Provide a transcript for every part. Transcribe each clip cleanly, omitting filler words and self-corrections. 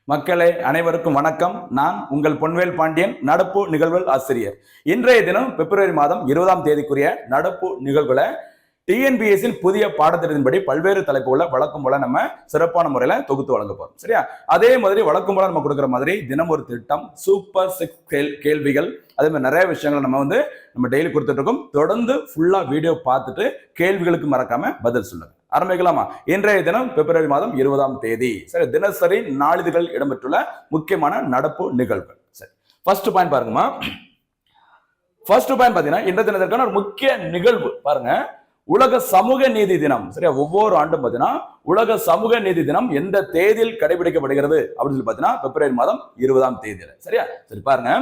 மக்களே அனைவருக்கும் வணக்கம். நான் உங்கள் பொன்வேல் பாண்டியன், நடப்பு நிகழ்வுகள் ஆசிரியர். இன்றைய தினம் பிப்ரவரி மாதம் 20ஆம் தேதிக்குரிய நடப்பு நிகழ்வுகளை டிஎன்பிஎஸ்சி புதிய பாடத்திட்டத்தின்படி பல்வேறு தலைப்புகளை வழக்கம் போல நம்ம சிறப்பான முறையில தொகுத்து வழங்க போறோம். சரியா? அதே மாதிரி வழக்கம் போல நம்ம கொடுக்குற மாதிரி தினம் ஒரு திட்டம், சூப்பர் 6 கேள்விகள், அதே மாதிரி நிறைய விஷயங்களை நம்ம டெய்லி கொடுத்துட்டு இருக்கோம். தொடர்ந்து ஃபுல்லா வீடியோ பார்த்துட்டு கேள்விகளுக்கு மறக்காம பதில் சொல்லுங்க. ஆரம்பிக்கலாமா? இன்றைய தினம் பிப்ரவரி மாதம் 20ஆம் தேதி. சரி, தினசரி நாளிதழ்கள் இடம்பெற்றுள்ள முக்கியமான நடப்பு நிகழ்வுகள். சரி, ஃபர்ஸ்ட் பாயிண்ட் பாருங்கம்மா. ஃபர்ஸ்ட் பாயிண்ட் பாத்தீங்கன்னா இன்றைய தினத்திற்கான ஒரு முக்கிய நிகழ்வு பாருங்க, உலக சமூக நீதி தினம். சரியா? ஒவ்வொரு ஆண்டும் பாத்தீங்கன்னா உலக சமூக நீதி தினம் எந்த தேதியில் கடைபிடிக்கப்படுகிறது அப்படின்னு சொல்லி பாத்தீங்கன்னா பிப்ரவரி மாதம் 20ஆம் தேதியில. சரியா? சரி பாருங்க,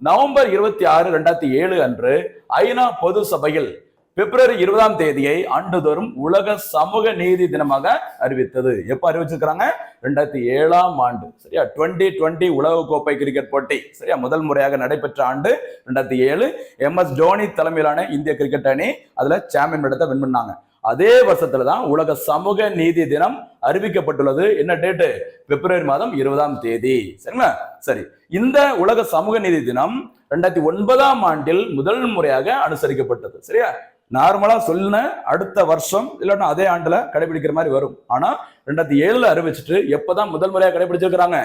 நவம்பர் 26, 2007 அன்று ஐநா பொது சபையில் பிப்ரவரி 20ஆம் தேதியை ஆண்டுதோறும் உலக சமூக நீதி தினமாக அறிவித்தது. எப்ப அறிவிச்சிருக்காங்க? 2007ஆம் ஆண்டு. சரியா? 2020 உலக கோப்பை கிரிக்கெட் போட்டி சரியா முதல் முறையாக நடைபெற்ற ஆண்டு 2007. MS தோனி தலைமையிலான இந்திய கிரிக்கெட் அணி அதுல சாம்பியன் பட்டத்தை வின் பண்ணாங்க. அதே வருஷத்துலதான் உலக சமூக நீதி தினம் அறிவிக்கப்பட்டுள்ளது. என்ன டேட்டு? பிப்ரவரி மாதம் 20ஆம் தேதி. சரிங்களா? சரி, இந்த உலக சமூக நீதி தினம் 2009ஆம் ஆண்டில் முதல் முறையாக அனுசரிக்கப்பட்டது. சரியா? நார்மலா சொல்லுன அடுத்த வருஷம் இல்லைன்னா அதே ஆண்டுல கடைபிடிக்கிற மாதிரி வரும். ஆனா 2007 அறிவிச்சுட்டு எப்பதான் முதல் முறையாக கடைபிடிச்சிருக்கிறாங்க?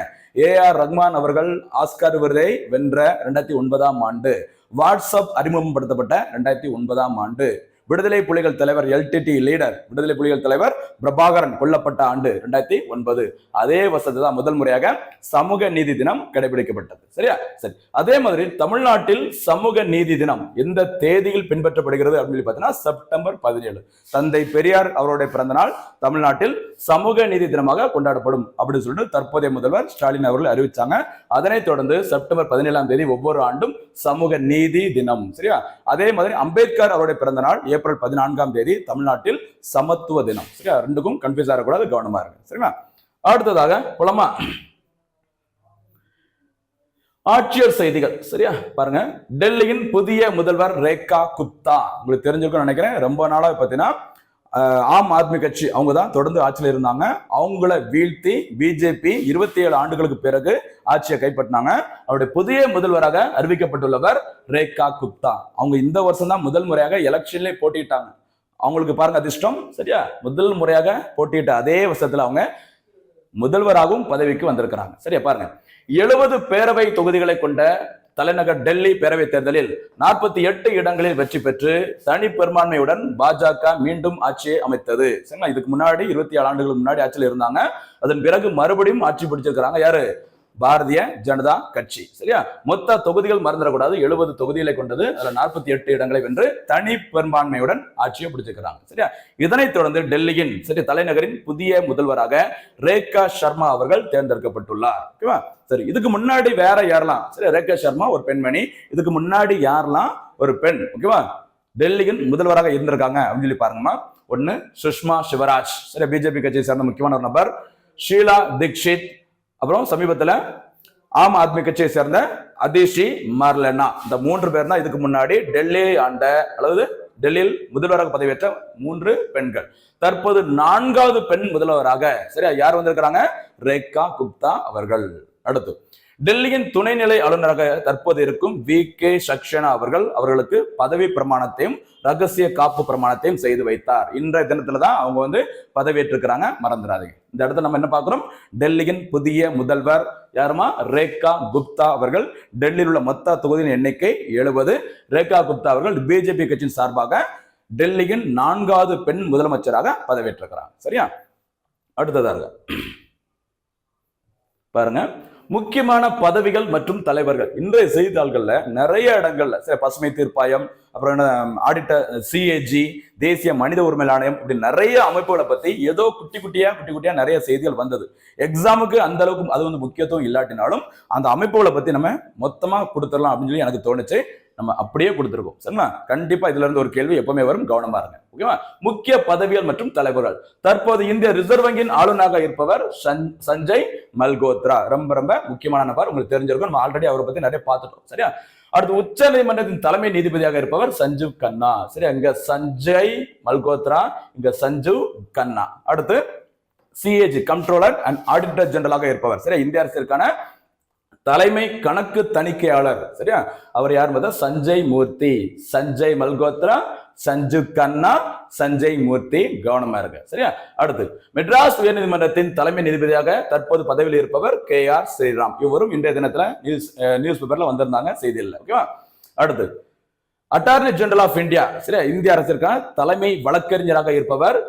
AR ரஹ்மான் அவர்கள் ஆஸ்கார் விருதை வென்ற 2009ஆம் ஆண்டு, வாட்ஸ்அப் அறிமுகப்படுத்தப்பட்ட 2009ஆம் ஆண்டு, விடுதலை புலிகள் தலைவர் LTT லீடர் விடுதலை புலிகள் தலைவர் பிரபாகரன் கொல்லப்பட்ட ஆண்டு 2009. அதே வருஷத்துல தான் முதல் முறையாக சமூக நீதி தினம் கடைபிடிக்கப்பட்டது. சரியா? சரி, அதே மாதிரி தமிழ்நாட்டில் சமூக நீதி தினம் எந்த தேதியில் பின்பற்றப்படுகிறது அப்படின்னு பார்த்தீங்கன்னா செப்டம்பர் 17. தந்தை பெரியார் அவருடைய பிறந்த நாள் தமிழ்நாட்டில் சமூக நீதி தினமாக கொண்டாடப்படும் அப்படின்னு சொல்லிட்டு தற்போதைய முதல்வர் ஸ்டாலின் அவர்கள் அறிவிச்சாங்க. அதனைத் தொடர்ந்து செப்டம்பர் 17ஆம் தேதி ஒவ்வொரு ஆண்டும் சமூக நீதி தினம். சரியா? அதே மாதிரி அம்பேத்கர் அவருடைய பிறந்த நாள் ஏப்ரல் 14ஆம் தேதி தமிழ்நாட்டில் சமத்துவ தினம். சரியா? ரெண்டுக்கும் கன்ஃபியூஸ் ஆகக்கூடாது, கவனமா இருக்கு. சரிங்களா? அடுத்ததாக புலமா ஆட்சியர் செய்திகள். சரியா? பாருங்க, டெல்லியின் புதிய முதல்வர் ரேகா குப்தா. உங்களுக்கு தெரிஞ்சிருக்கும்னு நினைக்கிறேன். ரொம்ப நாளா பார்த்தீங்கன்னா ஆம் ஆத்மி கட்சி அவங்க தான் தொடர்ந்து ஆட்சியில் இருந்தாங்க. அவங்கள வீழ்த்தி பிஜேபி 27 ஆண்டுகளுக்கு பிறகு ஆட்சியை கைப்பற்றினாங்க. அவருடைய புதிய முதல்வராக அறிவிக்கப்பட்டுள்ளவர் ரேகா குப்தா. அவங்க இந்த வருஷம் தான் முதல் முறையாக எலெக்ஷன்ல போட்டிட்டாங்க. அவங்களுக்கு பாருங்க அதிர்ஷ்டம். சரியா? முதல் முறையாக போட்டியிட்ட அதே வருஷத்துல அவங்க முதல்வராகவும் பதவிக்கு வந்திருக்கிறாங்க. சரியா? பாருங்க, 70 பேரவை தொகுதிகளை கொண்ட தலைநகர் டெல்லி பேரவை தேர்தலில் 48 இடங்களில் வெற்றி பெற்று தனி பெரும்பான்மையுடன் பாஜக மீண்டும் ஆட்சியை அமைத்தது. சரிங்களா? இதுக்கு முன்னாடி 27 ஆண்டுகளுக்கு முன்னாடி ஆட்சியில் இருந்தாங்க. அதன் பிறகு மறுபடியும் ஆட்சி பிடிச்சிருக்கிறாங்க. யாரு? பாரதிய ஜனதா கட்சி. சரியா? மொத்த தொகுதிகள் மறந்துடக்கூடாது, 70 தொகுதிகளை கொண்டது. அதுல 48 இடங்களை வென்று தனி பெரும்பான்மையுடன் ஆட்சியை பிடிச்சிருக்கிறாங்க. சரியா? இதனைத் தொடர்ந்து டெல்லியின் தலைநகரின் புதிய முதல்வராக ரேகா சர்மா அவர்கள் தேர்ந்தெடுக்கப்பட்டுள்ளார். ஓகேவா? சரி, இதுக்கு முன்னாடி வேற யாரெல்லாம்? சரி, ரேகா சர்மா ஒரு பெண்மணி. இதுக்கு முன்னாடி யாரெல்லாம்? ஒரு பெண். ஓகேவா? டெல்லியின் முதல்வராக இருந்திருக்காங்க அப்படின்னு சொல்லி பாருங்கம்மா. ஒன்னு சுஷ்மா சிவராஜ். சரி, பிஜேபி கட்சியை சேர்ந்த முக்கியமான ஒரு நபர். ஷீலா தீக்ஷித். அப்புறம் சமீபத்துல ஆம் ஆத்மி கட்சியை சேர்ந்த அதிஷி மார்லனா. இந்த 3 பேர் தான் இதுக்கு முன்னாடி டெல்லி ஆண்ட அல்லது டெல்லியில் முதல்வராக பதவியேற்ற 3 பெண்கள். தற்போது 4வது பெண் முதல்வராக சரியா யார் வந்திருக்கிறாங்க? ரேகா குப்தா அவர்கள். அடுத்து டெல்லியின் துணைநிலை ஆளுநராக தற்போது இருக்கும் VK சக்சேனா அவர்களுக்கு பதவி பிரமாணத்தையும் ரகசிய காப்பு பிரமாணத்தையும் செய்து வைத்தார். இன்றைய தினத்துல தான் அவங்க பதவியேற்றிருக்கிறாங்க, மறந்துடாதீங்க. இந்த இடத்துல நம்ம என்ன பார்க்கிறோம்? டெல்லியின் புதிய முதல்வர் யாருமா? ரேகா குப்தா அவர்கள். டெல்லியில் உள்ள மொத்த தொகுதியின் எண்ணிக்கை 70. ரேகா குப்தா அவர்கள் பிஜேபி கட்சியின் சார்பாக டெல்லியின் 4வது பெண் முதலமைச்சராக பதவியேற்றிருக்கிறாங்க. சரியா? அடுத்ததாக பாருங்க, முக்கியமான பதவிகள் மற்றும் தலைவர்கள். இன்றைய செய்தித்தாள்கள்ல நிறைய இடங்கள்ல பசுமை தீர்ப்பாயம், அப்புறம் ஆடிட்டர், CAG, தேசிய மனித உரிமை ஆணையம், இப்படி நிறைய அமைப்புகளை பத்தி ஏதோ குட்டி குட்டியா நிறைய செய்திகள் வந்தது. எக்ஸாமுக்கு அந்த அளவுக்கு அது முக்கியத்துவம் இல்லாட்டினாலும் அந்த அமைப்புகளை பத்தி நம்ம மொத்தமா கொடுத்துடலாம் அப்படின்னு சொல்லி எனக்கு தோணுச்சு. நம்ம அப்படியே கொடுத்துருக்கோம். சரிங்களா? கண்டிப்பா இதுல இருந்து ஒரு கேள்வி எப்பவுமே வரும், கவனமா இருங்க. ஓகேவா? முக்கிய பதவிகள் மற்றும் தலைவர்கள். தற்போது இந்திய ரிசர்வ் வங்கியின் ஆளுநராக இருப்பவர் சஞ்சய் மல்கோத்ரா. ரொம்ப முக்கியமான நபர், உங்களுக்கு தெரிஞ்சிருக்கும். நம்ம ஆல்ரெடி அவரை பத்தி நிறைய பார்த்துட்டோம். சரியா? அடுத்து உச்ச நீதிமன்றத்தின் தலைமை நீதிபதியாக இருப்பவர் சஞ்சீவ் கன்னா. சரி, இங்க சஞ்சய் மல்கோத்ரா, இங்க சஞ்சீவ் கன்னா. அடுத்து சிஏஜி கண்ட்ரோலர் அண்ட் ஆடிட்டர் ஜெனரலாக இருப்பவர். சரியா, இந்திய அரசிற்கான தலைமை கணக்கு தணிக்கையாளர். சரியா, அவர் யார் பார்த்தா சஞ்சய் மூர்த்தி, சஞ்சய் மல்கோத்ரா, சஞ்சு கண்ணா, சஞ்சய் மூர்த்தி. கவனமா இருக்கு. சரியா, அடுத்து மெட்ராஸ் உயர்நீதிமன்றத்தின் தலைமை நீதிபதியாக தற்போது பதவியில் இருப்பவர் KR ஸ்ரீராம். இவரும் இன்றைய தினத்துல நியூஸ் பேப்பர்ல வந்திருந்தாங்க, செய்தியில். ஓகேவா, அடுத்து அட்டார்னி ஜெனரல் ஆஃப் இந்தியா. சரியா, இந்திய அரசிற்கான தலைமை வழக்கறிஞராக இருப்பவர்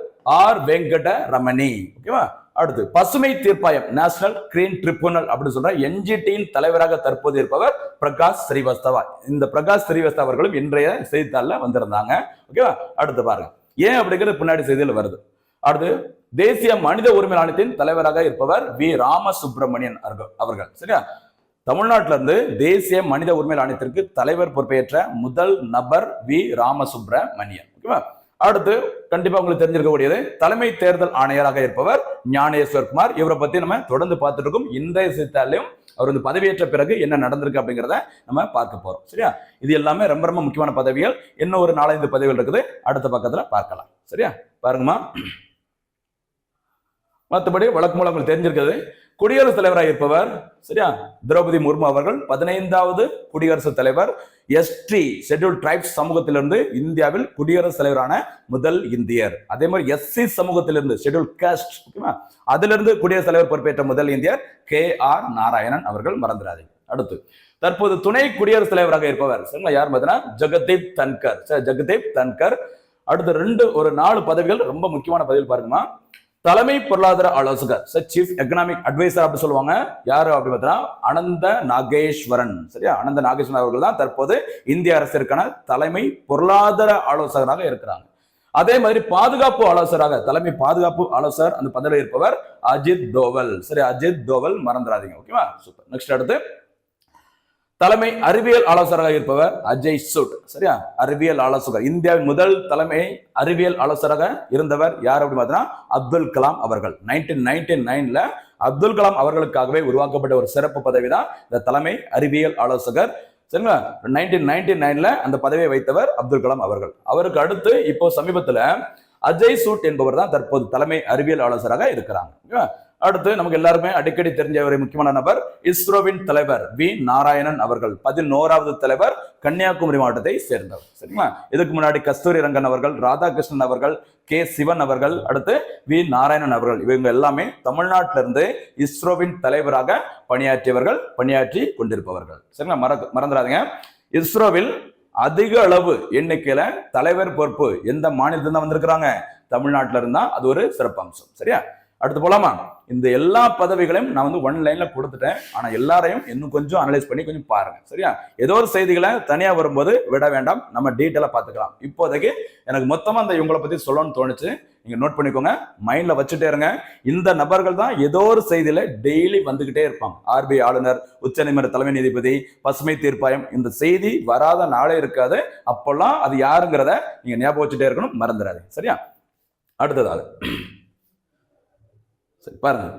R வெங்கட ரமணி. ஓகேவா, அடுத்து பசுமை தீர்ப்பாயம் நேஷனல் கிரீன் ட்ரிபியூனல் அப்படின்னு சொல்ற NGTயின் தலைவராக தற்போது இருப்பவர் பிரகாஷ் ஸ்ரீவஸ்தவா. இந்த பிரகாஷ் ஸ்ரீவஸ்தவா அவர்களும் இன்றைய செய்தித்தாள்ல வந்திருந்தாங்க. ஓகேவா, அடுத்து பாருங்க ஏன் அப்படிங்கிறது பின்னாடி செய்தியில் வருது. அடுத்து தேசிய மனித உரிமை ஆணையத்தின் தலைவராக இருப்பவர் V ராமசுப்ரமணியன் அவர்கள். சரியா, தமிழ்நாட்டில இருந்து தேசிய மனித உரிமை ஆணையத்திற்கு தலைவர் பொறுப்பேற்ற முதல் நபர் V ராமசுப்ரமணியன். ஓகேவா, அடுத்து கண்டிப்பா உங்களுக்கு தெரிஞ்சிருக்கக்கூடியது தலைமை தேர்தல் ஆணையராக இருப்பவர் ஞானேஸ்வர் குமார். இவரை பத்தி நம்ம தொடர்ந்து பார்த்துட்டு இருக்கோம். இன்றைய செய்தித்தாளையும் அவர் வந்து பதவியேற்ற பிறகு என்ன நடந்திருக்கு அப்படிங்கிறத நம்ம பார்க்க போறோம். சரியா, இது எல்லாமே ரொம்ப ரொம்ப முக்கியமான பதவிகள். இன்னும் ஒரு 4-5 பதவிகள் இருக்குது, அடுத்த பக்கத்துல பார்க்கலாம். சரியா, பாருங்கம்மா. மற்றபடி வழக்கு மூலம் உங்களுக்கு தெரிஞ்சிருக்கிறது. குடியரசுத் தலைவராக இருப்பவர் சரியா திரௌபதி முர்மு அவர்கள் 15வது குடியரசுத் தலைவர். ST ஷெட்யூல் டிரைப்ஸ் சமூகத்திலிருந்து இந்தியாவில் குடியரசுத் தலைவரான முதல் இந்தியர். அதே மாதிரி SC சமூகத்திலிருந்து ஷெட்யூல் காஸ்ட் ஓகேவா, அதிலிருந்து குடியரசுத் தலைவர் பொறுப்பேற்ற முதல் இந்தியர் KR நாராயணன் அவர்கள், மறந்துடாதீங்க. அடுத்து தற்போது துணை குடியரசுத் தலைவராக இருப்பவர் யார் பார்த்தீங்கன்னா ஜெகதீப் தன்கர். ஜெகதீப் தன்கர். அடுத்து ஒரு 4 பதவிகள் ரொம்ப முக்கியமான பதவிகள் பாருங்கம்மா. தலைமை பொருளாதார ஆலோசகர் சீஃப் எக்கனாமிக் அட்வைசர் அப்படி சொல்லுவாங்க. யாரு அப்படி பார்த்தீங்கன்னா அனந்த நாகேஸ்வரன். சரியா, அனந்த நாகேஸ்வரன் அவர்கள் தான் தற்போது இந்திய அரசிற்கான தலைமை பொருளாதார ஆலோசகராக இருக்கிறாங்க. அதே மாதிரி பாதுகாப்பு ஆலோசகராக தலைமை பாதுகாப்பு ஆலோசகர் அந்த பதவியில் இருப்பவர் அஜித் தோவல். சரி, அஜித் தோவல் மறந்துடாதீங்க. ஓகேவா, சூப்பர். நெக்ஸ்ட் அடுத்து தலைமை அறிவியல் ஆலோசகராக இருப்பவர் அஜய் சூட். சரியா, அறிவியல் ஆலோசகர். இந்தியாவின் முதல் தலைமை அறிவியல் ஆலோசகராக இருந்தவர் யார் அப்படின்னு பார்த்தீங்கன்னா அப்துல் கலாம் அவர்கள். 1999ல அப்துல் கலாம் அவர்களுக்காகவே உருவாக்கப்பட்ட ஒரு சிறப்பு பதவி தான் இந்த தலைமை அறிவியல் ஆலோசகர். சரிங்களா, 1999ல அந்த பதவியை வைத்தவர் அப்துல் கலாம் அவர்கள். அவருக்கு அடுத்து இப்போ சமீபத்துல அஜய் சூட் என்பவர் தான் தற்போது தலைமை அறிவியல் ஆலோசகராக இருக்கிறாங்க. அடுத்து நமக்கு எல்லாருமே அடிக்கடி தெரிஞ்ச ஒரு முக்கியமான நபர் இஸ்ரோவின் தலைவர் V நாராயணன் அவர்கள். 11வது தலைவர், கன்னியாகுமரி மாவட்டத்தை சேர்ந்தவர். சரிங்களா, இதுக்கு முன்னாடி கஸ்தூரி ரங்கன் அவர்கள், ராதாகிருஷ்ணன் அவர்கள், K சிவன் அவர்கள், அடுத்து V நாராயணன் அவர்கள், இவங்க எல்லாமே தமிழ்நாட்டிலிருந்து இஸ்ரோவின் தலைவராக பணியாற்றி கொண்டிருப்பவர்கள். சரிங்களா, மறந்துடாதீங்க. இஸ்ரோவில் அதிக அளவு எண்ணிக்கையில தலைவர் பொறுப்பு எந்த மாநிலத்திலிருந்து வந்திருக்கிறாங்க? தமிழ்நாட்டில இருந்தா. அது ஒரு சிறப்பு அம்சம். சரியா, அடுத்து போலாமா? இந்த எல்லா பதவிகளையும் நான் வந்து 1 லைன்ல கொடுத்துட்டேன். ஆனா எல்லாரையும் இன்னும் கொஞ்சம் அனலைஸ் பண்ணி கொஞ்சம் பாருங்க. சரியா, ஏதோ ஒரு செய்திகளை தனியா வரும்போது விட வேண்டாம், நம்ம டீட்டெயிலா பார்த்துக்கலாம். இப்போதைக்கு எனக்கு மொத்தமா அந்த இவங்களை பத்தி சொல்லணும்னு தோணுச்சு. நீங்க நோட் பண்ணிக்கோங்க, மைண்ட்ல வச்சுட்டே இருங்க. இந்த நபர்கள் தான் ஏதோ ஒரு செய்தியில டெய்லி வந்துகிட்டே இருப்பாங்க. RBI ஆளுநர், உச்சநீதிமன்ற தலைமை நீதிபதி, பசுமை தீர்ப்பாயம், இந்த செய்தி வராத நாளே இருக்காது. அப்பெல்லாம் அது யாருங்கிறத நீங்க ஞாபகம் வச்சுட்டே இருக்கணும், மறந்துடாது. சரியா, அடுத்ததாக பாருங்க,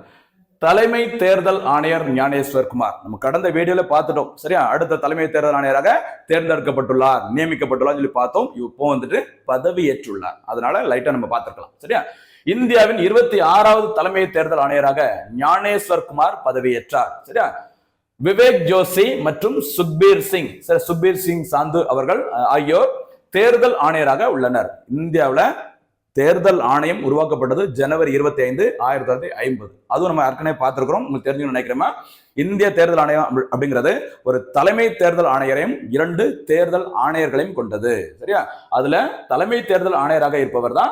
தலைமை தேர்தல் ஆணையர் ஞானேஸ்வர் குமார். நம்ம கடந்த வீடியோல பார்த்துட்டோம். சரியா, அடுத்த தலைமை தேர்தல் ஆணையராக தேர்ந்தெடுக்கப்பட்டுள்ளார், நியமிக்கப்பட்டுள்ளார் சொல்லி பார்த்தோம். இப்போ வந்துட்டு பதவியேற்றுள்ளார். அதனால லைட்டா நம்ம பார்த்திருக்கலாம். சரியா, இந்தியாவின் 26வது தலைமை தேர்தல் ஆணையராக ஞானேஸ்வர் குமார் பதவியேற்றார். சரியா, விவேக் ஜோஷி மற்றும் சுக்பீர் சிங் சாந்து அவர்கள் ஆகியோர் தேர்தல் ஆணையராக உள்ளனர். இந்தியாவில் தேர்தல் ஆணையம் உருவாக்கப்பட்டது ஜனவரி 25, 1950. அதுவும் நம்ம ஏற்கனவே பார்த்திருக்கிறோம், உங்களுக்கு தெரிஞ்சுன்னு நினைக்கிறேன். இந்திய தேர்தல் ஆணையம் அப்படிங்கிறது ஒரு தலைமை தேர்தல் ஆணையரையும் 2 தேர்தல் ஆணையர்களையும் கொண்டது. சரியா, அதுல தலைமை தேர்தல் ஆணையராக இருப்பவர் தான்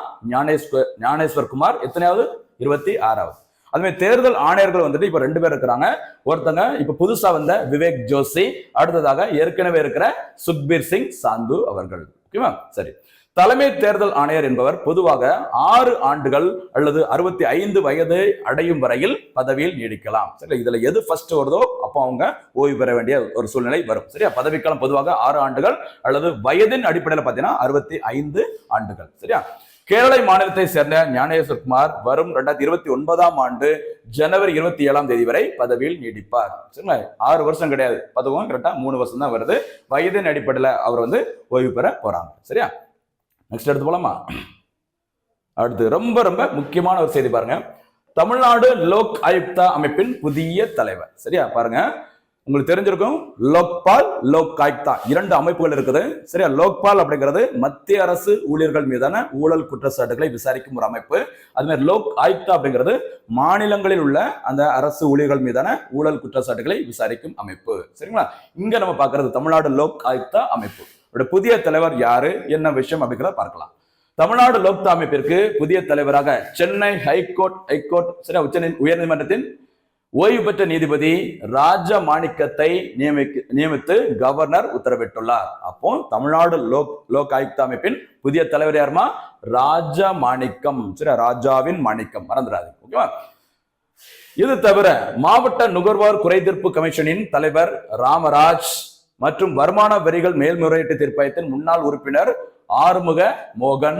ஞானேஸ்வர் குமார். எத்தனையாவது? 26வது. அதுமாதிரி தேர்தல் ஆணையர்கள் வந்துட்டு இப்ப 2 பேர் இருக்கிறாங்க. ஒருத்தங்க இப்ப புதுசா வந்த விவேக் ஜோஷி, அடுத்ததாக ஏற்கனவே இருக்கிற சுக்பீர் சிங் சாந்து அவர்கள். ஓகேவா, சரி. தலைமை தேர்தல் ஆணையர் என்பவர் பொதுவாக 6 ஆண்டுகள் அல்லது 65 வயது அடையும் வரையில் பதவியில் நீடிக்கலாம். சரி, இதுல எது ஃபர்ஸ்ட் வருதோ அப்போ அவங்க ஓய்வு பெற வேண்டிய ஒரு சூழ்நிலை வரும். சரியா, பதவிக்காலம் பொதுவாக 6 ஆண்டுகள் அல்லது வயதின் அடிப்படையில் பார்த்தீங்கன்னா 65 ஆண்டுகள். சரியா, கேரள மாநிலத்தை சேர்ந்த ஞானேஸ்வர் குமார் வரும் 2029ஆம் ஆண்டு ஜனவரி 27ஆம் தேதி வரை பதவியில் நீடிப்பார். சரிங்களா, 6 வருஷம் கிடையாது, பதவியும் கரெக்டா 3 வருஷம் தான் வருது. வயதின் அடிப்படையில் அவர் வந்து ஓய்வு பெற போறாங்க. சரியா, நெக்ஸ்ட் எடுத்து போலாமா? அடுத்து ரொம்ப ரொம்ப முக்கியமான ஒரு செய்தி பாருங்க. தமிழ்நாடு லோக் ஆயுக்தா அமைப்பின் புதிய தலைவர். சரியா பாருங்க, உங்களுக்கு தெரிஞ்சிருக்கும் லோக்பால் லோக் ஆயுக்தா இரண்டு அமைப்புகள் இருக்குது. சரியா, லோக்பால் அப்படிங்கிறது மத்திய அரசு ஊழியர்கள் மீதான ஊழல் குற்றச்சாட்டுகளை விசாரிக்கும் ஒரு அமைப்பு. அது மாதிரி லோக் ஆயுக்தா அப்படிங்கிறது மாநிலங்களில் உள்ள அந்த அரசு ஊழியர்கள் மீதான ஊழல் குற்றச்சாட்டுகளை விசாரிக்கும் அமைப்பு. சரிங்களா, இங்க நம்ம பார்க்கிறது தமிழ்நாடு லோக் ஆயுக்தா அமைப்பு. புதிய தலைவர் யாரு, என்ன விஷயம் அப்படிங்கிறத பார்க்கலாம். தமிழ்நாடு லோக்தா அமைப்பிற்கு புதிய தலைவராக சென்னை ஹைகோர்ட் சரியா உயர்நீதிமன்றத்தின் ஓய்வு பெற்ற நீதிபதி ராஜமாணிக்கத்தை நியமித்து கவர்னர் உத்தரவிட்டுள்ளார். அப்போ தமிழ்நாடு லோக் ஆயுக்தா அமைப்பின் புதிய தலைவர் யாருமா? ராஜமாணிக்கம். சரி, ராஜாவின் மாணிக்கம், மறந்துடாது. ஓகேவா? இது தவிர மாவட்ட நுகர்வோர் குறைதீர்ப்பு கமிஷனின் தலைவர் ராமராஜ் மற்றும் வருமான வரிகள் மேல்முறையீட்டு தீர்ப்பாயத்தின் முன்னாள் உறுப்பினர் ஆறுமுக மோகன்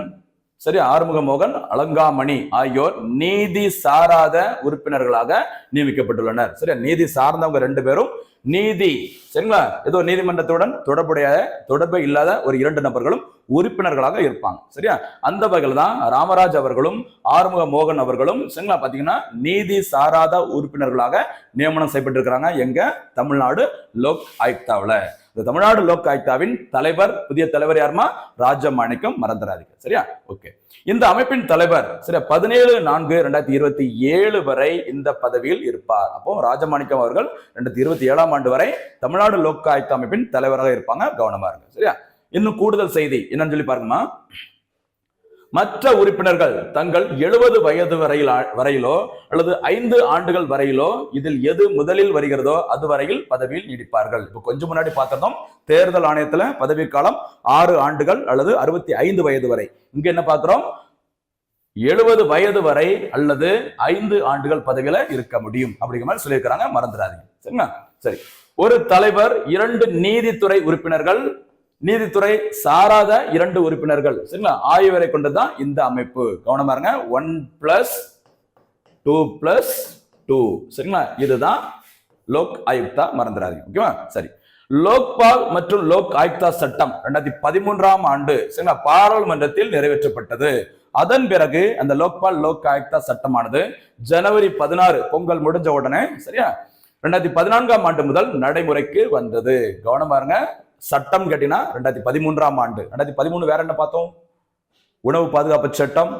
அலங்காமணி ஆகியோர் நீதி சாராத உறுப்பினர்களாக நியமிக்கப்பட்டுள்ளனர். சரியா, நீதி சார்ந்தவங்க ரெண்டு பேரும் நீதி சரிங்களா ஏதோ நீதிமன்றத்துடன் தொடர்பு இல்லாத ஒரு இரண்டு நபர்களும் உறுப்பினர்களாக இருப்பாங்க. சரியா, அந்த வகையில் தான் ராமராஜ் அவர்களும் ஆறுமுக மோகன் அவர்களும் சரிங்களா பாத்தீங்கன்னா நீதி சாராத உறுப்பினர்களாக நியமனம் செய்யப்பட்டிருக்கிறாங்க. எங்க? தமிழ்நாடு லோக் ஆயுக்தாவில். இந்த தமிழ்நாடு லோக் ஆயுக்தாவின் தலைவர், புதிய தலைவர் யாருமா? ராஜமாணிக்கம், மறந்துடாதீங்க. சரியா, ஓகே. இந்த அமைப்பின் தலைவர் சரியா 17/4/2027 வரை இந்த பதவியில் இருப்பார். அப்போ ராஜமாணிக்கம் அவர்கள் 2027ஆம் ஆண்டு வரை தமிழ்நாடு லோக் ஆயுக்தா அமைப்பின் தலைவராக இருப்பாங்க. கவனமா இருங்க. சரியா, இன்னும் கூடுதல் செய்தி என்னன்னு சொல்லி பாருங்கம்மா. மற்ற உறுப்பினர்கள் தங்கள் 70 வயது வரையிலோ அல்லது 5 ஆண்டுகள் வரையிலோ இதில் எது முதலில் வருகிறதோ அது வரையில் பதவியில் நீடிப்பார்கள். இப்போ கொஞ்சம் முன்னாடி பார்த்தோம் தேர்தல் ஆணையத்துல பதவி காலம் 6 ஆண்டுகள் அல்லது 65 வயது வரை. இங்க என்ன பார்க்கிறோம்? 70 வயது வரை அல்லது 5 ஆண்டுகள் பதவியில இருக்க முடியும் அப்படிங்கிற மாதிரி சொல்லியிருக்கிறாங்க. மறந்துடாதீங்க. சரிங்களா? சரி, ஒரு தலைவர், 2 நீதித்துறை உறுப்பினர்கள், நீதித்துறை சாராத 2 உறுப்பினர்கள் சரிங்களா ஆகியோரை கொண்டுதான் இந்த அமைப்பு. கவனமா இருங்க. 1+2+2 சரிங்களா, இதுதான் லோக் ஆயுக்தா, மறந்துடாதீங்க. ஓகேவா? சரி, லோக்பால் மற்றும் லோக் ஆயுக்தா சட்டம் 2013ஆம் ஆண்டு சரிங்களா பாராளுமன்றத்தில் நிறைவேற்றப்பட்டது. அதன் பிறகு அந்த லோக்பால் லோக் ஆயுக்தா சட்டமானது ஜனவரி 16 பொங்கல் முடிஞ்ச உடனே சரியா 2014ஆம் ஆண்டு முதல் நடைமுறைக்கு வந்தது. கவனமா இருங்க. சட்டம் கேட்டீங்கன்னா 2013ஆம் ஆண்டு. 2013 வேற என்ன பார்த்தோம்? உணவு பாதுகாப்பு சட்டம்,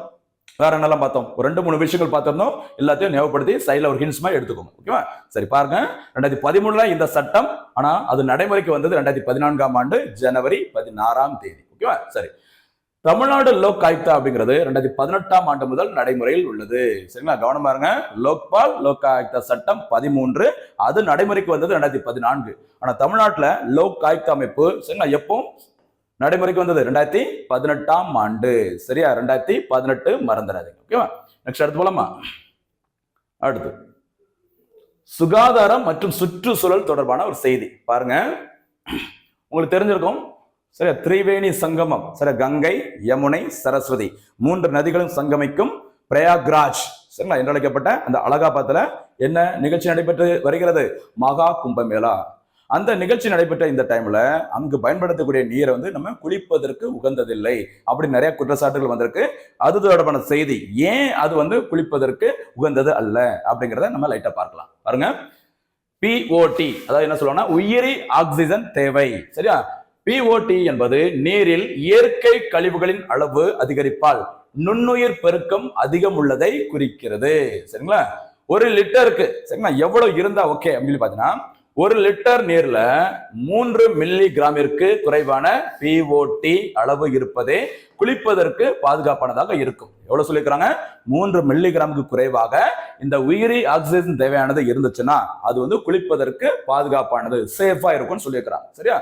வேற என்னெல்லாம் பார்த்தோம்? ஒரு 2-3 விஷயங்கள் பார்த்திருந்தோம். எல்லாத்தையும் ஞாபகப்படுத்தி சைட்ல ஒரு ஹிண்ட்ஸ் மாதிரி எடுத்துக்கோங்க. ஓகேவா? சரி பாருங்க, 2013ல இந்த சட்டம், ஆனா அது நடைமுறைக்கு வந்தது 2014ஆம் ஆண்டு ஜனவரி 16ஆம் தேதி. ஓகேவா? சரி, தமிழ்நாடு லோக் ஆயுக்தா அப்படிங்கிறது 2018ஆம் ஆண்டு முதல் நடைமுறையில் உள்ளது. சரிங்களா, கவனமா இருங்க. லோக்பால் லோக் ஆயுக்தா சட்டம் 13, அது நடைமுறைக்கு வந்தது 2014. ஆனா தமிழ்நாட்டுல லோக் ஆயுக்தா அமைப்பு சரிங்களா எப்போ நடைமுறைக்கு வந்தது? 2018ஆம் ஆண்டு. சரியா, 2018 மறந்துடாதீங்க. ஓகேவா? நெக்ஸ்ட் அடுத்து போலாமா? அடுத்து சுகாதாரம் மற்றும் சுற்றுச்சூழல் தொடர்பான ஒரு செய்தி பாருங்க. உங்களுக்கு தெரிஞ்சிருக்கும் சரியா, திரிவேணி சங்கமம் சரியா, கங்கை, யமுனை, சரஸ்வதி 3 நதிகளும் சங்கமிக்கும் பிரயாக்ராஜ் சரிங்களா என்று அழைக்கப்பட்ட அந்த அலகாபாத்ல என்ன நிகழ்ச்சி நடைபெற்று வருகிறது? மகா கும்பமேளா. அந்த நிகழ்ச்சி நடைபெற்ற இந்த டைம்ல அங்கு பயன்படுத்தக்கூடிய நீரை நம்ம குளிப்பதற்கு உகந்ததில்லை அப்படி நிறைய குற்றச்சாட்டுகள் வந்திருக்கு. அது தொடர்பான செய்தி, ஏன் அது குளிப்பதற்கு உகந்தது அல்ல அப்படிங்கிறத நம்ம லைட்டா பார்க்கலாம். பாருங்க, POT அதாவது என்ன சொல்லுவாங்கன்னா உயிரி ஆக்சிஜன் தேவை. சரியா, POT என்பது நீரில் இயற்கை கழிவுகளின் அளவு அதிகரிப்பால் நுண்ணுயிர் பெருக்கம் அதிகம் உள்ளதை குறிக்கிறது. சரிங்களா, 1 லிட்டருக்கு சரிங்களா எவ்வளவு இருந்தா ஓகே அப்படின்னு பாத்தீங்கன்னா 1 லிட்டர் நீர்ல 3 மில்லி கிராமிற்கு குறைவான POT அளவு இருப்பதே குளிப்பதற்கு பாதுகாப்பானதாக இருக்கும். எவ்வளவு சொல்லியிருக்கிறாங்க? 3 மில்லி கிராமுக்கு குறைவாக இந்த உயிரி ஆக்சிஜன் தேவையானது இருந்துச்சுன்னா அது குளிப்பதற்கு பாதுகாப்பானது, சேஃபா இருக்கும்னு சொல்லியிருக்கிறாங்க. சரியா,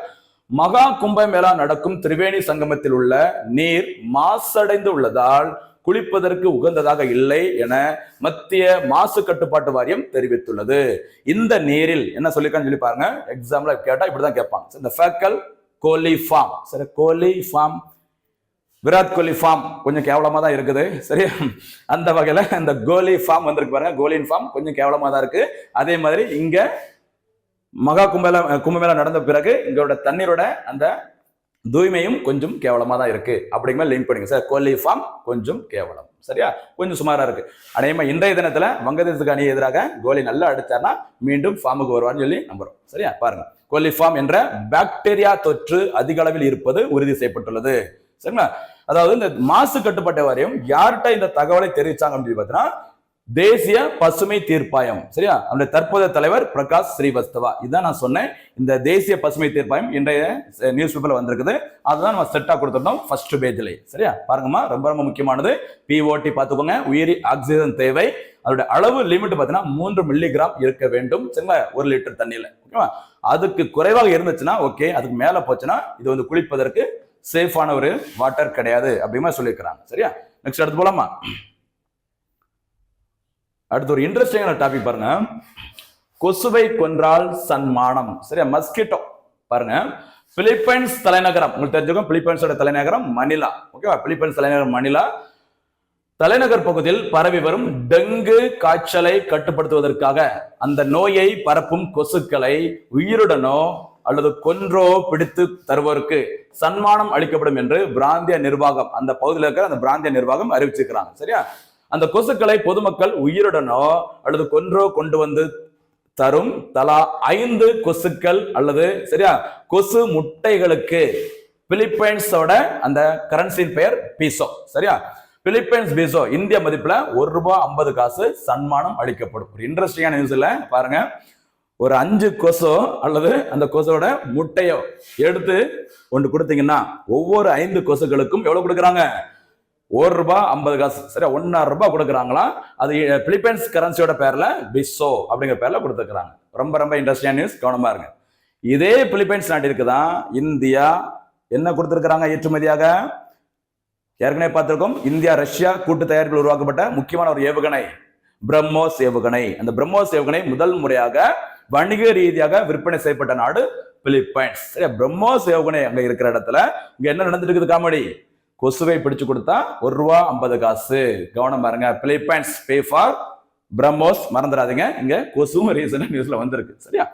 மகா கும்பமேளா நடக்கும் திரிவேணி சங்கமத்தில் உள்ள நீர் மாசடைந்து உள்ளதால் குளிப்பதற்கு உகந்ததாக இல்லை என மத்திய மாசு கட்டுப்பாட்டு வாரியம் தெரிவித்துள்ளது. இந்த நீரில் என்ன சொல்லிருக்கான்னு சொல்லி பாருங்க. எக்ஸாம்பிள் கேட்டா இப்படிதான் கேட்பாங்க. இந்த ஃபேக்கல் கோலி ஃபார்ம் சரி, கோலி ஃபார்ம், விராட் கோலி ஃபார்ம் கொஞ்சம் கேவலமா தான் இருக்குது. சரி, அந்த வகையில இந்த கோலி ஃபார்ம் வந்திருக்கு பாருங்க. கோலின் ஃபார்ம் கொஞ்சம் கேவலமா தான் இருக்கு. அதே மாதிரி இங்க மகா கும்பமேளா நடந்த பிறகு இங்களோட தண்ணீரோட அந்த தூய்மையும் கொஞ்சம் கேவலமா தான் இருக்கு அப்படிங்கிற லிங்க் பண்ணுங்க சார். கோலிஃபார்ம் கொஞ்சம் கேவலம், சரியா, கொஞ்சம் சுமாரா இருக்கு. அநேகமா இன்றைய தினத்துல வங்கதேசத்துக்கு அணி எதிராக கோலி நல்லா அடிச்சார்னா மீண்டும் ஃபார்முக்கு வருவார்னு சொல்லி நம்புறோம். சரியா, பாருங்க, கோலிஃபார்ம் என்ற பாக்டீரியா தொற்று அதிக அளவில் இருப்பது உறுதி செய்யப்பட்டுள்ளது. சரிங்களா, அதாவது இந்த மாசு கட்டுப்பாட்டு வாரியம் யார்கிட்ட இந்த தகவலை தெரிவிச்சாங்க அப்படின்னு பார்த்தீங்கன்னா தேசிய பசுமை தீர்ப்பாயம். சரியா, அவருடைய தற்போதைய தலைவர் பிரகாஷ் ஸ்ரீவஸ்தவா. இதுதான் நான் சொன்னேன், இந்த தேசிய பசுமை தீர்ப்பாயம் இன்றைய நியூஸ் பேப்பர்ல வந்திருக்குது. அதுதான் நம்ம செட்டா கொடுத்துட்டோம் ஃபர்ஸ்ட் பேஜ்ல. சரியா, பாருங்கம்மா, ரொம்ப ரொம்ப முக்கியமானது. பிஓடி பார்த்துக்கோங்க, உயிரி ஆக்சிஜன் தேவை. அதோட அளவு லிமிட் பார்த்தீங்கன்னா 3 மில்லிகிராம் இருக்க வேண்டும். சரிங்களா, 1 லிட்டர் தண்ணியில. ஓகேவா, அதுக்கு குறைவாக இருந்துச்சுன்னா ஓகே, அதுக்கு மேல போச்சுன்னா இது வந்து குளிப்பதற்கு சேஃபான ஒரு வாட்டர் கிடையாது அப்படிமா சொல்லியிருக்கிறாங்க. சரியா, நெக்ஸ்ட் அடுத்து போலாமா. அடுத்து ஒரு இன்ட்ரெஸ்டிங்கான டாபிக் பாருங்க, கொசுவை கொன்றால் சன்மானம். சரியா, மஸ்கிட்டோ பாருங்க. பிலிப்பைன்ஸ் தலைநகரம் உங்களுக்கு தெரிஞ்சுக்கும், பிலிப்பைன்ஸோட தலைநகரம் மணிலா. ஓகேவா, பிலிப்பைன்ஸ் தலைநகரம் மணிலா. தலைநகர் பகுதியில் பரவி வரும் டெங்கு காய்ச்சலை கட்டுப்படுத்துவதற்காக அந்த நோயை பரப்பும் கொசுக்களை உயிருடனோ அல்லது கொன்றோ பிடித்து தருவோருக்கு சன்மானம் அளிக்கப்படும் என்று பிராந்திய நிர்வாகம், அந்த பகுதியில் இருக்கிற அந்த பிராந்திய நிர்வாகம் அறிவிச்சிருக்கிறாங்க. சரியா, அந்த கொசுக்களை பொதுமக்கள் உயிருடனோ அல்லது கொன்றோ கொண்டு வந்து தரும் தலா 5 கொசுக்கள் அல்லது சரியா கொசு முட்டைகளுக்கு பிலிப்பைன்ஸோட அந்த கரன்சியின் பெயர் பீசோ. சரியா, பிலிப்பைன்ஸ் பீசோ இந்திய மதிப்புல ₹1.50 சன்மானம் அளிக்கப்படும். ஒரு இன்ட்ரெஸ்டிங்கான நியூஸ்ல பாருங்க, ஒரு 5 கொசோ அல்லது அந்த கொசோட முட்டையோ எடுத்து ஒன்று கொடுத்தீங்கன்னா ஒவ்வொரு 5 கொசுகளுக்கும் எவ்வளவு கொடுக்குறாங்க? ₹1.50. சரியா, ₹1.5 கொடுக்குறாங்களாம். அது பிலிப்பைன்ஸ் கரன்சியோட பேர்ல பிசோ அப்படிங்கிற பேர்ல கொடுத்துருக்காங்க. ரொம்ப ரொம்ப இன்ட்ரெஸ்டிங் நியூஸ், கவனமா இருங்க. இதே பிலிப்பைன்ஸ் நாட்டிற்கு தான் இந்தியா என்ன கொடுத்திருக்கிறாங்க ஏற்றுமதியாக? ஏற்கனவே பார்த்திருக்கோம், இந்தியா ரஷ்யா கூட்டு தயாரிப்பில் உருவாக்கப்பட்ட முக்கியமான ஒரு ஏவுகணை பிரம்மோஸ் ஏவுகணை. அந்த பிரம்மோஸ் ஏவுகணை முதல் முறையாக வணிக ரீதியாக விற்பனை செய்யப்பட்ட நாடு பிலிப்பைன்ஸ். சரியா, பிரம்மோஸ் ஏவுகணை அங்க இருக்கிற இடத்துல இங்க என்ன நடந்துட்டு இருக்குது காமெடி? கொசுவை பிடிச்சு கொடுத்தா ₹1.50. கவனம் பாருங்க, பிலிப்பைன்ஸ் பே ஃபார் பிரம்மோஸ், மறந்துடாதீங்க. இங்க கொசுவும் ரீசன் நியூஸ்ல வந்திருக்கு. சரியா,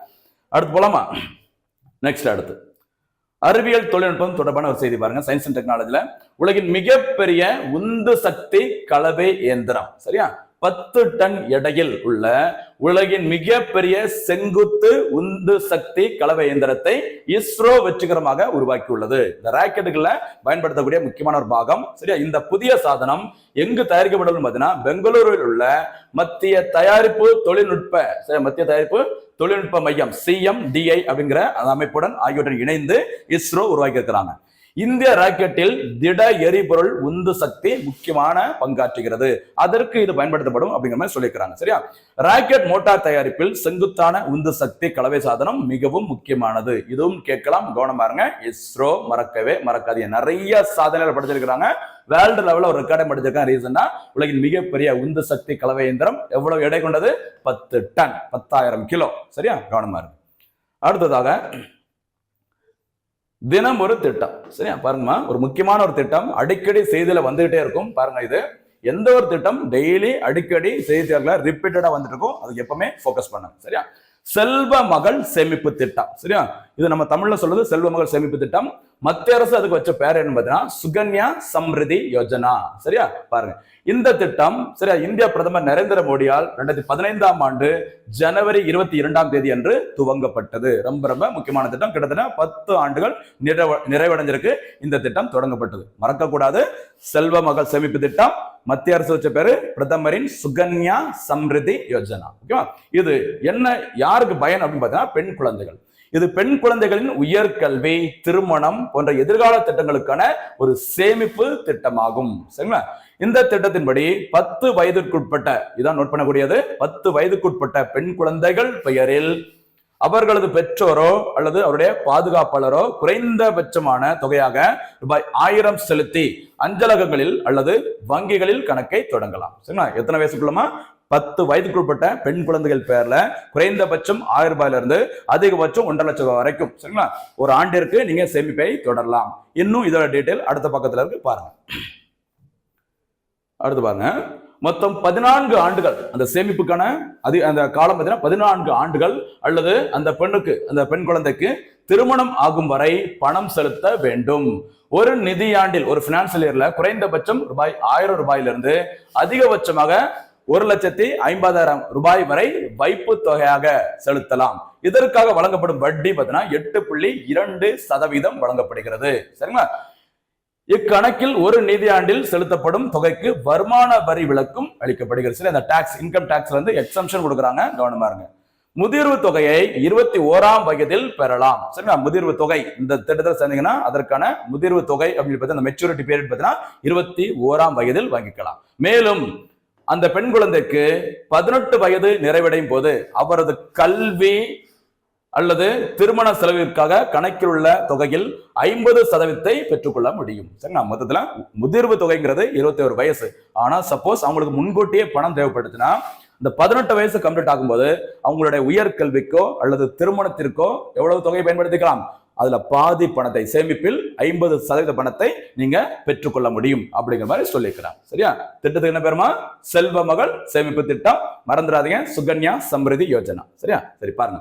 அடுத்து போலாமா. நெக்ஸ்ட் அடுத்து அறிவியல் தொழில்நுட்பம் தொடர்பான ஒரு செய்தி பாருங்க. சயின்ஸ் அண்ட் டெக்னாலஜில உலகின் மிகப்பெரிய உந்து சக்தி கலவை இயந்திரம். சரியா, 10 டன் எடையில் உள்ள உலகின் மிகப்பெரிய செங்குத்து உந்து சக்தி கலவை இயந்திரத்தை இஸ்ரோ வெற்றிகரமாக உருவாக்கியுள்ளது. இந்த ராக்கெட்டுகள்ல பயன்படுத்தக்கூடிய முக்கியமான ஒரு பாகம். சரியா, இந்த புதிய சாதனம் எங்கு தயாரிக்கப்படும் பார்த்தீங்கன்னா பெங்களூருவில் உள்ள மத்திய தயாரிப்பு தொழில்நுட்ப மையம் CMDI அப்படிங்கிற அமைப்புடன் ஆகியவற்றுடன் இணைந்து இஸ்ரோ உருவாக்கி இருக்கிறாங்க. இந்திய ராக்கெட்டில் திட எரிபொருள் உந்து சக்தி முக்கியமான பங்காற்றுகிறது, அதற்கு இது பயன்படுத்தப்படும் அப்படிங்கிற மாதிரி சொல்லியிருக்கிறாங்க. சரியா, ராக்கெட் மோட்டார் தயாரிப்பில் செங்குத்தான உந்து சக்தி கலவை சாதனம் மிகவும் முக்கியமானது. இதுவும் கேட்கலாம், கவனமா இருங்க. இஸ்ரோ மறக்கவே மறக்காதீங்க, நிறைய சாதனைகள் படிச்சிருக்கிறாங்க. வேர்ல்டு லெவலில் ஒரு ரெக்கார்டை படிச்சிருக்காங்க ரீசனா. உலகின் மிகப்பெரிய உந்து சக்தி கலவை இயந்திரம் எவ்வளவு எடை கொண்டது? 10 டன், 10,000 கிலோ. சரியா, கவனமா இருக்கு. அடுத்ததாக தினம் ஒரு திட்டம். சரியா, பாருங்கம்மா, ஒரு முக்கியமான ஒரு திட்டம் அடிக்கடி செய்தியில வந்துகிட்டே இருக்கும். பாருங்க, இது எந்த ஒரு திட்டம் டெய்லி அடிக்கடி செய்தியாளர்களை ரிப்பீட்டடா வந்துட்டு இருக்கும், அதுக்கு எப்பவுமே போக்கஸ் பண்ணுங்க. சரியா, செல்வ மகள் சேமிப்பு திட்டம். சரியா, இது நம்ம தமிழ்ல சொல்றது செல்வ மகள் சேமிப்பு திட்டம். மத்திய அரசு அதுக்கு வச்ச பேர் என்ன பார்த்தீங்கன்னா சுகன்யா சம்ரிதி யோஜனா. சரியா, பாருங்க, இந்த திட்டம் சரியா இந்திய பிரதமர் நரேந்திர மோடியால் 2015ஆம் ஆண்டு ஜனவரி 22ஆம் தேதி அன்று துவங்கப்பட்டது. ரொம்ப ரொம்ப முக்கியமான திட்டம். கிட்டத்தட்ட 10 ஆண்டுகள் நிறைவடைஞ்சிருக்கு இந்த திட்டம் தொடங்கப்பட்டது. மறக்கக்கூடாது, செல்வ மகள் சேமிப்பு திட்டம், மத்திய அரசு வச்ச பேரு பிரதமரின் சுகன்யா சம்ரிதி யோஜனா. ஓகேவா, இது என்ன யாருக்கு பயன் அப்படின்னு பார்த்தீங்கன்னா பெண் குழந்தைகள். இது பெண் குழந்தைகளின் உயர்கல்வி, திருமணம் போன்ற எதிர்கால திட்டங்களுக்கான ஒரு சேமிப்பு திட்டமாகும். சரிங்களா, இந்த திட்டத்தின்படி 10 வயதிற்குட்பட்ட, இதான் நோட் பண்ணக்கூடியது, 10 வயதுக்குட்பட்ட பெண் குழந்தைகள் பெயரில் அவர்களது பெற்றோரோ அல்லது அவருடைய பாதுகாப்பாளரோ குறைந்தபட்சமான தொகையாக ₹1000 செலுத்தி அஞ்சலகங்களில் அல்லது வங்கிகளில் கணக்கை தொடங்கலாம். சரிங்களா, எத்தனை வயசுக்குள்ளமா? 10 வயதுக்குட்பட்ட பெண் குழந்தைகள் பேர்ல குறைந்தபட்சம் ₹1000 இருந்து அதிகபட்சம் ₹1,50,000 வரைக்கும். சரிங்களா, ஒரு ஆண்டிற்கு நீங்க சேமிப்பை தொடரலாம். இன்னும் இதோட டீடைல் அடுத்த பக்கத்துல இருக்கு, பாருங்க. அடுத்து பாருங்க, மொத்தம் 14 ஆண்டுகள் அந்த சேமிப்புக்கான அந்த காலம் பார்த்தீங்கன்னா 14 ஆண்டுகள் அல்லது அந்த பெண் குழந்தைக்கு திருமணம் ஆகும் வரை பணம் செலுத்த வேண்டும். ஒரு நிதியாண்டில் ஒரு பினான்சியல் இயர்ல குறைந்தபட்சம் ரூபாய் 1000 ரூபாயிலிருந்து அதிகபட்சமாக 1,50,000 ரூபாய் வரை வைப்பு தொகையாக செலுத்தலாம். இதற்காக வழங்கப்படும் வட்டி பார்த்தீங்கன்னா 8.2% வழங்கப்படுகிறது. சரிங்களா? இக்கணக்கில் ஒரு நிதியாண்டில் செலுத்தப்படும் தொகைக்கு வருமான வரி விலக்கும் அளிக்கப்படுகிறது. சரி, அந்த டாக்ஸ் இன்கம் டாக்ஸ்ல இருந்து எக்ஸம்ஷன் கொடுக்குறாங்க, கவனமா இருங்க. முதிர்வு தொகையை 21ஆம் வயதில் பெறலாம். சரிங்களா? முதிர்வு தொகை இந்த திட்டத்தில் சேர்ந்தீங்கன்னா அதற்கான முதிர்வு தொகை அப்படின்னு பார்த்தா மெச்சூரிட்டி பீரியட் பார்த்தீங்கன்னா 21ஆம் வயதில் வாங்கிக்கலாம். மேலும் அந்த பெண் குழந்தைக்கு 18 வயது நிறைவடையும் போது அவரது கல்வி அல்லது திருமண செலவிற்காக கணக்கில் உள்ள தொகையில் 50% பெற்றுக்கொள்ள முடியும். சரிங்களா? மொத்தத்துல முதிர்வு தொகைங்கிறது 21 வயசு. ஆனா சப்போஸ் அவங்களுக்கு முன்கூட்டியே பணம் தேவைப்படுதுன்னா இந்த 18 வயசு கம்ப்ளீட் ஆகும்போது அவங்களுடைய உயர்கல்விக்கோ அல்லது திருமணத்திற்கோ எவ்வளவு தொகையை பயன்படுத்திக்கலாம்? அதுல பாதி பணத்தை, சேமிப்பில் 50% பணத்தை நீங்க பெற்றுக்கொள்ள முடியும் அப்படிங்கிற மாதிரி சொல்லிக்கிறாங்க. சரியா? திட்டத்துக்கு என்ன பேருமா? செல்வ மகள் சேமிப்பு திட்டம். மறந்துடாதீங்க, சுகன்யா சம்ரிதி யோஜனா. சரியா? சரி, பாருங்க.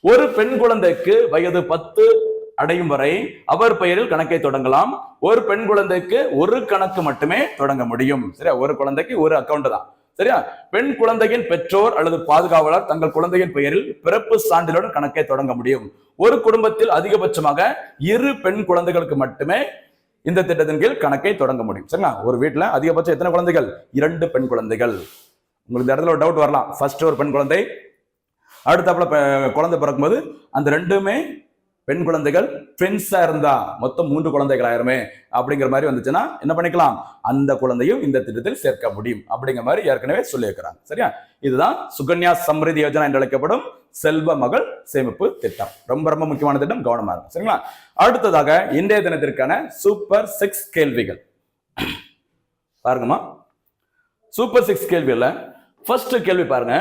ஒரு பெண் குழந்தைக்கு வயது 10 அடையும் வரை அவர் பெயரில் கணக்கை தொடங்கலாம். ஒரு பெண் குழந்தைக்கு ஒரு கணக்கு மட்டுமே தொடங்க முடியும். சரியா? ஒரு குழந்தைக்கு ஒரு அக்கௌண்ட் தான். சரியா? பெண் குழந்தையின் பெற்றோர் அல்லது பாதுகாவலர் தங்கள் குழந்தையின் பெயரில் பிறப்பு சான்றிதழுடன் கணக்கை தொடங்க முடியும். ஒரு குடும்பத்தில் அதிகபட்சமாக 2 பெண் குழந்தைகளுக்கு மட்டுமே இந்த திட்டத்தின் கீழ் கணக்கை தொடங்க முடியும். சரிங்களா? ஒரு வீட்டுல அதிகபட்சம் எத்தனை குழந்தைகள்? 2 பெண் குழந்தைகள். உங்களுக்கு இந்த இடத்துல ஒரு டவுட் வரலாம். ஃபர்ஸ்ட் ஒரு பெண் குழந்தை, அடுத்தாப்புல குழந்தை பிறக்கும்போது அந்த 2மே பெண் குழந்தைகள் ட்வின்ஸா இருந்தா மொத்தம் 3 குழந்தைகள் ஆயிருமே அப்படிங்கிற மாதிரி வந்துச்சுன்னா என்ன பண்ணிக்கலாம்? அந்த குழந்தையும் இந்த திட்டத்தில் சேர்க்க முடியும் அப்படிங்கிற மாதிரி ஏற்கனவே சொல்லியிருக்கிறாங்க. சரியா? இதுதான் சுகன்யா சம்ரிதி யோஜனா என்று அழைக்கப்படும் செல்வ மகள் சேமிப்பு திட்டம். ரொம்ப ரொம்ப முக்கியமான திட்டம், கவனமா இருக்கும். சரிங்களா? அடுத்ததாக இன்றைய தினத்திற்கான சூப்பர் 6 கேள்விகள் பாருங்கம்மா. சூப்பர் 6 கேள்வியில ஃபர்ஸ்ட் கேள்வி பாருங்க.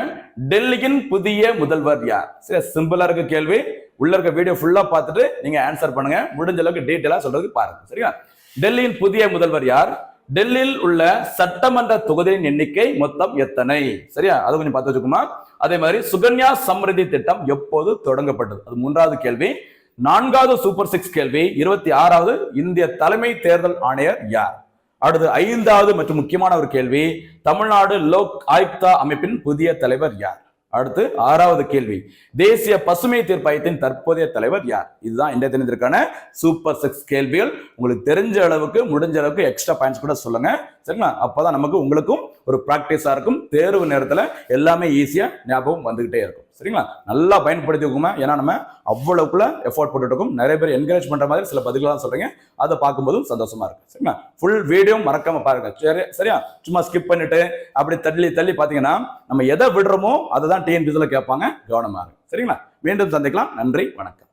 டெல்லியின் புதிய முதல்வர் யார்? சரி, சிம்பிளா இருக்க கேள்வி. உள்ள இருக்க வீடியோ ஃபுல்லா பார்த்துட்டு நீங்க ஆன்சர் பண்ணுங்க. முடிஞ்ச அளவுக்கு டீட்டெயிலா சொல்றதுக்கு பாருங்க. சரியா? டெல்லியின் புதிய முதல்வர் யார்? டெல்லியில் உள்ள சட்டமன்ற தொகுதியின் எண்ணிக்கை மொத்தம் எத்தனை? சரியா? அதை கொஞ்சம் பார்த்து வச்சுக்கோமா. அதே மாதிரி சுகன்யா சம்ரிதி திட்டம் எப்போது தொடங்கப்பட்டது? அது 3வது கேள்வி. 4வது சூப்பர் 6 கேள்வி. 26வது இந்திய தலைமை தேர்தல் ஆணையர் யார்? அடுத்து 5வது மற்றும் முக்கியமான ஒரு கேள்வி. தமிழ்நாடு லோக் ஆயுக்தா அமைப்பின் புதிய தலைவர் யார்? அடுத்து 6வது கேள்வி. தேசிய பசுமை தீர்ப்பாயத்தின் தற்போதைய தலைவர் யார்? இதுதான் இன்றைய தினத்திற்கான சூப்பர் 6 கேள்விகள். உங்களுக்கு தெரிஞ்ச அளவுக்கு முடிஞ்ச அளவுக்கு எக்ஸ்ட்ரா பாயிண்ட்ஸ் கூட சொல்லுங்க. சரிங்களா? அப்பதான் நமக்கு உங்களுக்கும் ஒரு பிராக்டிஸா இருக்கும். தேர்வு நேரத்துல எல்லாமே ஈஸியா ஞாபகம் வந்துகிட்டே இருக்கும். சரிங்களா? நல்லா பயன்படுத்திக்கோங்க. ஏன்னா நம்ம அவ்வளவுக்குள்ள எஃபோர்ட் போட்டுட்டு இருக்கோம். நிறைய பேர் என்கரேஜ் பண்ற மாதிரி சில பதில்கள் சொல்றீங்க. அதை பார்க்கும்போதும் சந்தோஷமா இருக்கு. சரிங்களா? ஃபுல் வீடியோ மறக்காம பாருங்க. சரியா? சும்மா ஸ்கிப் பண்ணிட்டு அப்படி தள்ளி தள்ளி பாத்தீங்கன்னா நம்ம எதை விடுறோமோ அதை தான் டிஎன்பிசில கேட்பாங்க. கவனமா இருக்கு. சரிங்களா? மீண்டும் சந்திக்கலாம். நன்றி, வணக்கம்.